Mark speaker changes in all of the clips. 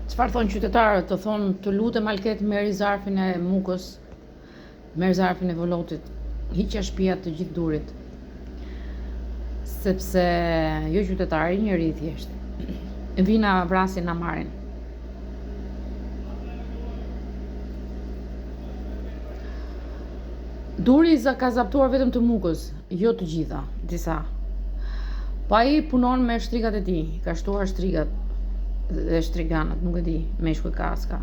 Speaker 1: Çfarë thonë qytetarët? Të thonë të lutem Alket merri zarfin e mukës, merr zarfin e volotit, hiqja shtëpia të gjithë durit. Sepse jo qytetari, njëri i thjesht. Vina vrasin na marrin. Duri ka zaptuar vetëm të mukës, jo të gjitha, disa. Pa ai punon me shtrigat e tij, ka shtuar shtrigat dhe shtriganët, nuk e di, meshkuj kaska.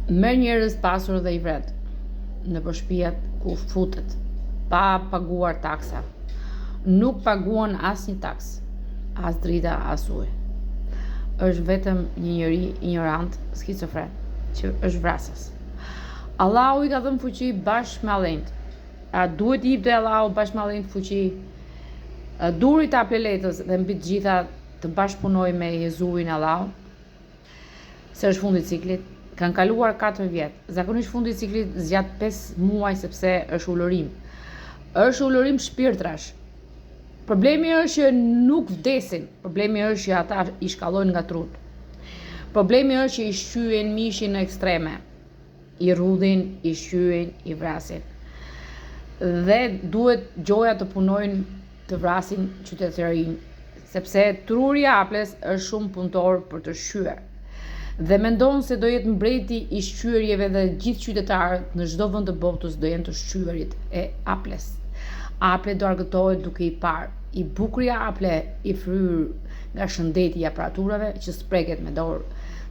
Speaker 1: Merr njerëz pasur dhe i vret në shtëpiat ku futet, pa paguar taksa. Nuk paguan asnjë taks, as drita, as ujë. Është vetëm një njeri ignorant, skicofren, që është vrasës. Allahu i ka dhënë fuqi bashkë me Allejt. A duhet i jepte Allahu bashkë me Allejt fuqi? Duri ta pleletës dhe mbi të gjitha të bashkëpunoj me Jezuin Allahu? Se është fundi i ciklit. Kanë kaluar 4 vjet. Zakonisht fundi i ciklit zgjat 5 muaj sepse është ulërim. Është ulërim shpirtrash. Problemi është që nuk vdesin. Problemi është që ata i shkallojnë nga trut. Problemi është që i shqyen mishin në ekstreme. I rrudhin, i shqyen, i vrasin. Dhe duhet gjoja të punojnë të vrasin qytetarinë, sepse truri i Aples është shumë punëtor për të shqyer. Dhe mendon se do jetë mbreti i shqyerjeve dhe gjithë qytetarët në çdo vend të botës do jenë të shqyerit e Aples. Aple do argëtohet duke i parë i bukur i Aple i fryrë nga shëndeti i aparaturave që spreket me dorë.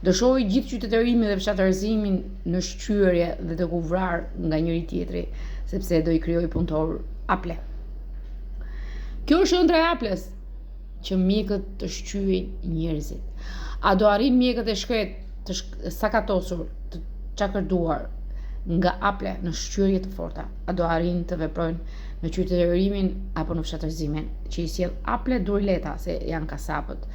Speaker 1: Do shohë gjithë qytetarimin dhe fshatarëzimin në shqyerje dhe të kuvrar nga njëri tjetri, sepse do i krijojë punëtor Aple. Kjo është ëndra e Aples, që mjekët të shqyejnë njerëzit. A do arrin mjekët e shkret të sakatosur, të çakërduar nga Aple në shqyrje të forta? A do arrin të veprojnë në qytetarimin apo në fshatarëzimin që i sjell Aple durleta, se janë kasapët,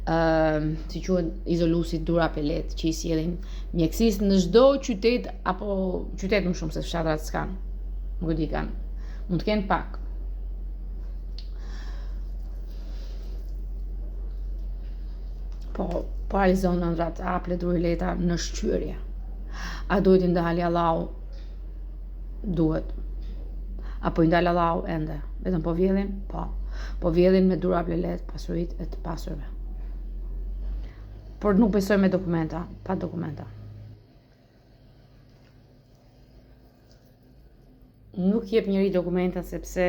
Speaker 1: si quhen izolusit dura pelet që i sjellin mjekësisë në çdo qytet, apo qytet më shumë se fshatrat s'kan. Nuk e di kanë. Mund të kenë pak. Po realizon ëndrat Aple durleta në shqyrje. A duhet i ndali Allahu? Duhet. Apo i ndal Allahu ende? Vetëm po vjedhin? Po. Po vjedhin me dura plelet pasuritë e të pasurve. Por nuk besoj me dokumenta, pa dokumenta. Nuk jep njëri dokumenta sepse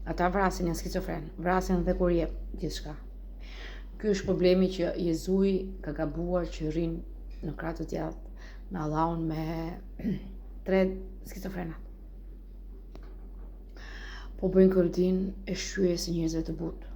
Speaker 1: ata vrasin, janë skicofren, vrasin dhe kur jep gjithçka. Ky është problemi që Jezui ka gabuar që rrin në krah të djathtë me Allahun me 3 skicofrenat. Po bëjnë kërtin e shqyjes së njerëzve të butë.